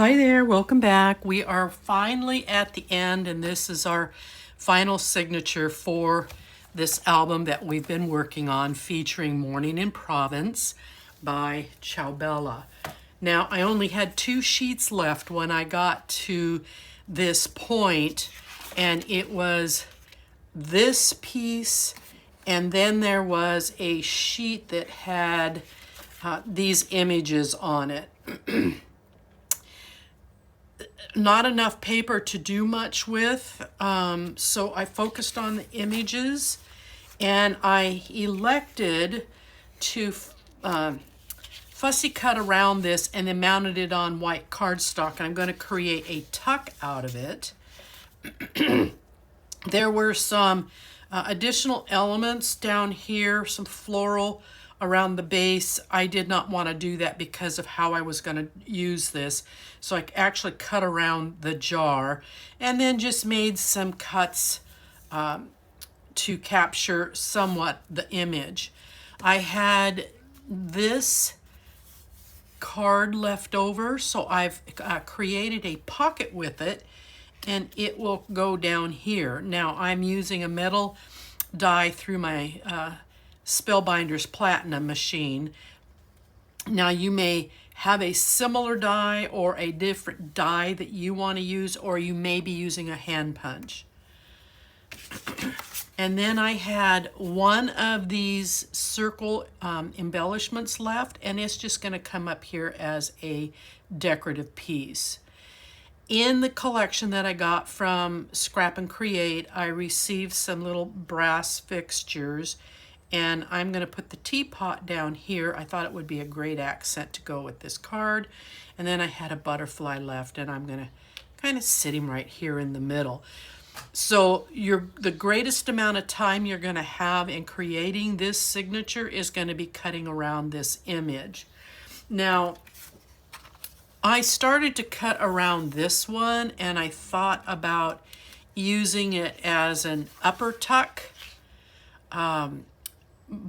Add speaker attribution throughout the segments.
Speaker 1: Hi there, welcome back. We are finally at the end, and this is our final signature for this album that we've been working on, featuring Morning in Provence by Ciao Bella. Now, I only had 2 sheets left when I got to this point, and it was this piece, and then there was a sheet that had these images on it. Not enough paper to do much with, so I focused on the images, and I elected to fussy cut around this and then mounted it on white cardstock, and I'm going to create a tuck out of it. There were some additional elements down here, some floral around the base. I did not want to do that because of how I was going to use this. So I actually cut around the jar and then just made some cuts to capture somewhat the image. I had this card left over, so I've created a pocket with it, and it will go down here. Now I'm using a metal die through my Spellbinders Platinum machine. Now you may have a similar die or a different die that you want to use, or you may be using a hand punch. And then I had one of these circle embellishments left, and it's just going to come up here as a decorative piece. In the collection that I got from Scrap and Create, I received some little brass fixtures, and I'm going to put the teapot down here. I thought it would be a great accent to go with this card. And then I had a butterfly left, and I'm going to kind of sit him right here in the middle. So the greatest amount of time you're going to have in creating this signature is going to be cutting around this image. Now, I started to cut around this one, and I thought about using it as an upper tuck.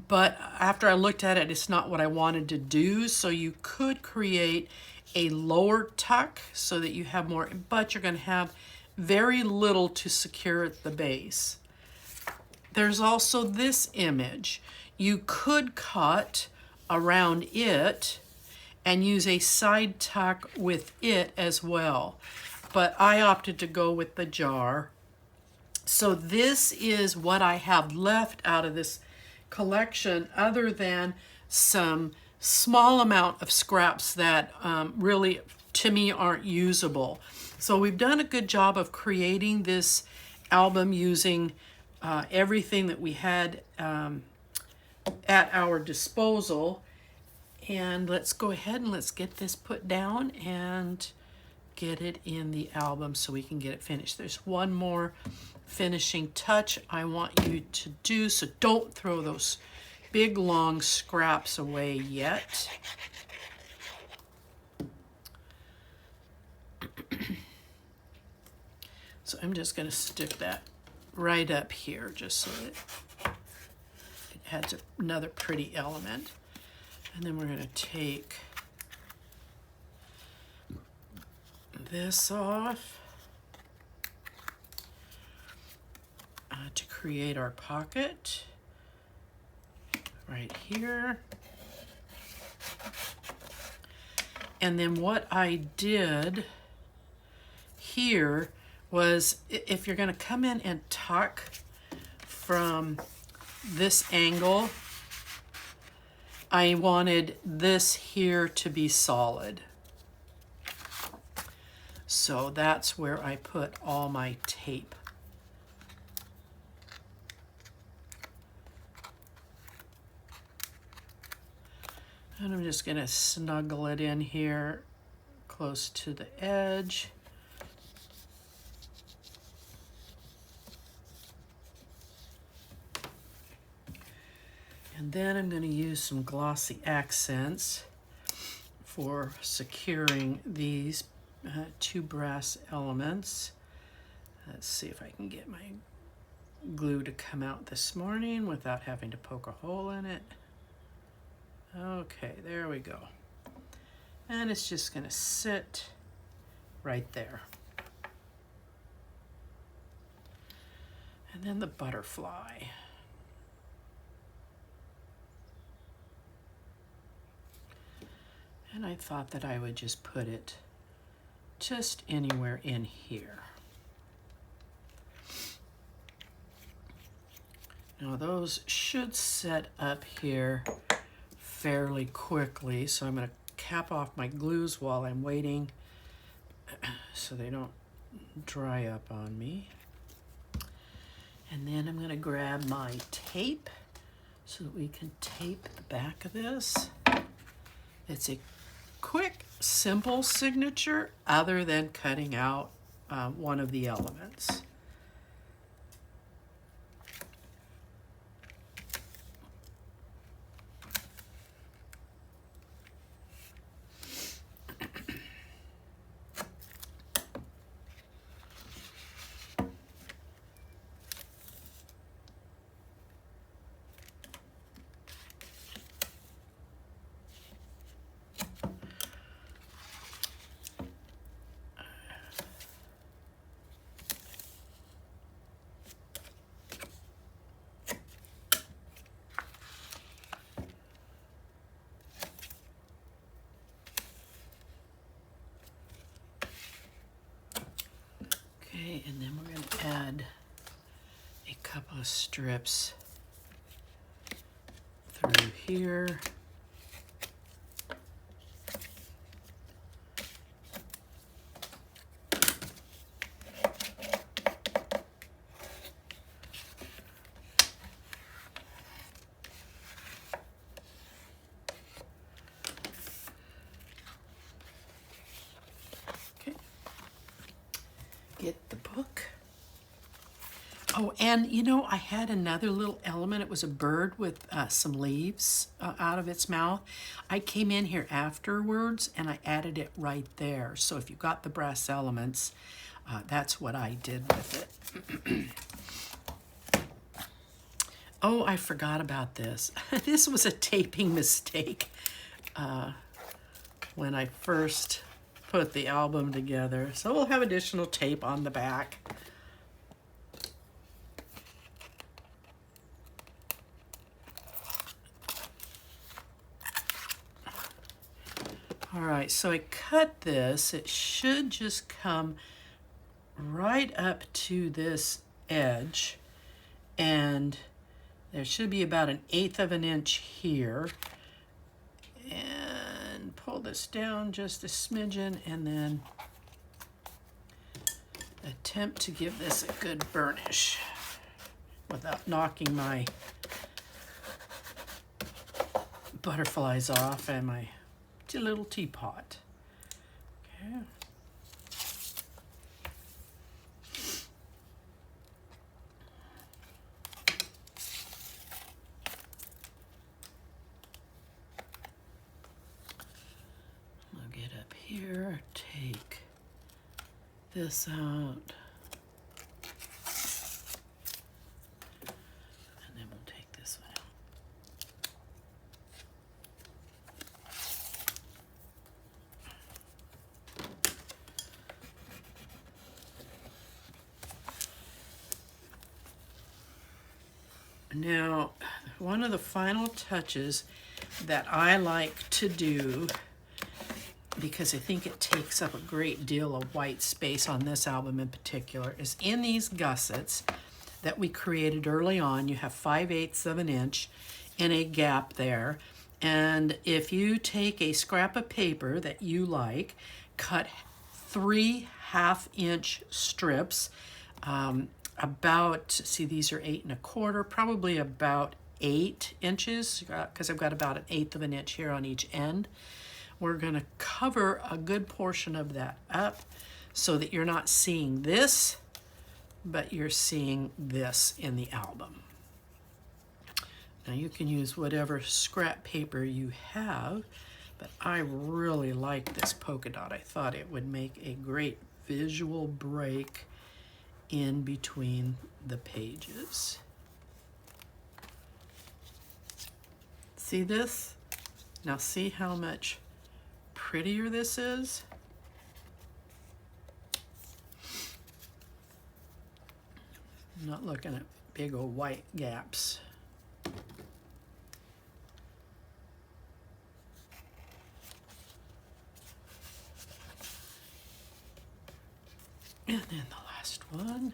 Speaker 1: But after I looked at it, it's not what I wanted to do. So you could create a lower tuck so that you have more, but you're going to have very little to secure at the base. There's also this image. You could cut around it and use a side tuck with it as well, but I opted to go with the jar. So this is what I have left out of this collection, other than some small amount of scraps that really, to me, aren't usable. So we've done a good job of creating this album using everything that we had at our disposal. And let's go ahead and let's get this put down and get it in the album so we can get it finished. There's one more finishing touch I want you to do, so don't throw those big long scraps away yet. So I'm just going to stick that right up here just so that it adds another pretty element. And then we're going to take this off to create our pocket right here. And then what I did here was, if you're going to come in and tuck from this angle, I wanted this here to be solid. So that's where I put all my tape. And I'm just going to snuggle it in here close to the edge. And then I'm going to use some glossy accents for securing these 2 brass elements. Let's see if I can get my glue to come out this morning without having to poke a hole in it. Okay, there we go. And it's just going to sit right there. And then the butterfly. And I thought that I would just put it just anywhere in here. Now those should set up here fairly quickly, so I'm going to cap off my glues while I'm waiting so they don't dry up on me. And then I'm going to grab my tape so that we can tape the back of this. It's a quick, simple signature other than cutting out one of the elements. Okay, and then we're going to add a couple of strips through here. Okay. Get the book. Oh, and you know, I had another little element. It was a bird with some leaves out of its mouth. I came in here afterwards and I added it right there. So if you got the brass elements, that's what I did with it. Oh, I forgot about this. This was a taping mistake when I first put the album together. So we'll have additional tape on the back. All right, so I cut this. It should just come right up to this edge, and there should be about 1/8 of an inch here. And pull this down just a smidgen, and then attempt to give this a good burnish without knocking my butterflies off and my little teapot. Okay. I'll get up here, take this out, and then we'll take this one out. Now, one of the final touches that I like to do, because I think it takes up a great deal of white space on this album in particular, is in these gussets that we created early on. You have 5/8 of an inch in a gap there. And if you take a scrap of paper that you like, cut 3 1/2-inch strips, about, see, these are 8 1/4, probably about 8 inches, because I've got about 1/8 of an inch here on each end. We're going to cover a good portion of that up so that you're not seeing this, but you're seeing this in the album. Now you can use whatever scrap paper you have, but I really like this polka dot. I thought it would make a great visual break in between the pages. See this? Now see how much prettier this is? I'm not looking at big old white gaps. And then the last one.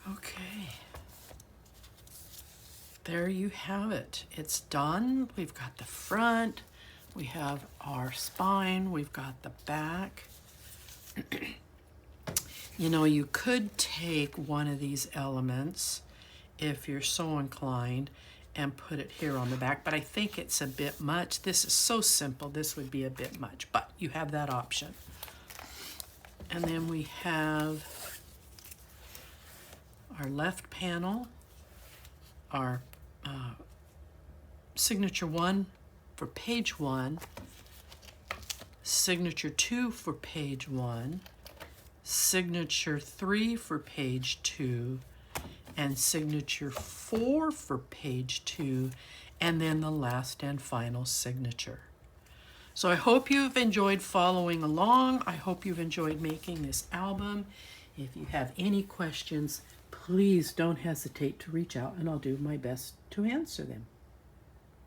Speaker 1: Okay. There you have it. It's done. We've got the front. We have our spine. We've got the back. You know, you could take one of these elements if you're so inclined and put it here on the back, but I think it's a bit much. This is so simple, this would be a bit much, but you have that option. And then we have our left panel, our signature 1 for page 1, signature 2 for page 1, signature 3 for page 2, and signature 4 for page 2, and then the last and final signature. So I hope you've enjoyed following along. I hope you've enjoyed making this album. If you have any questions, please don't hesitate to reach out and I'll do my best to answer them.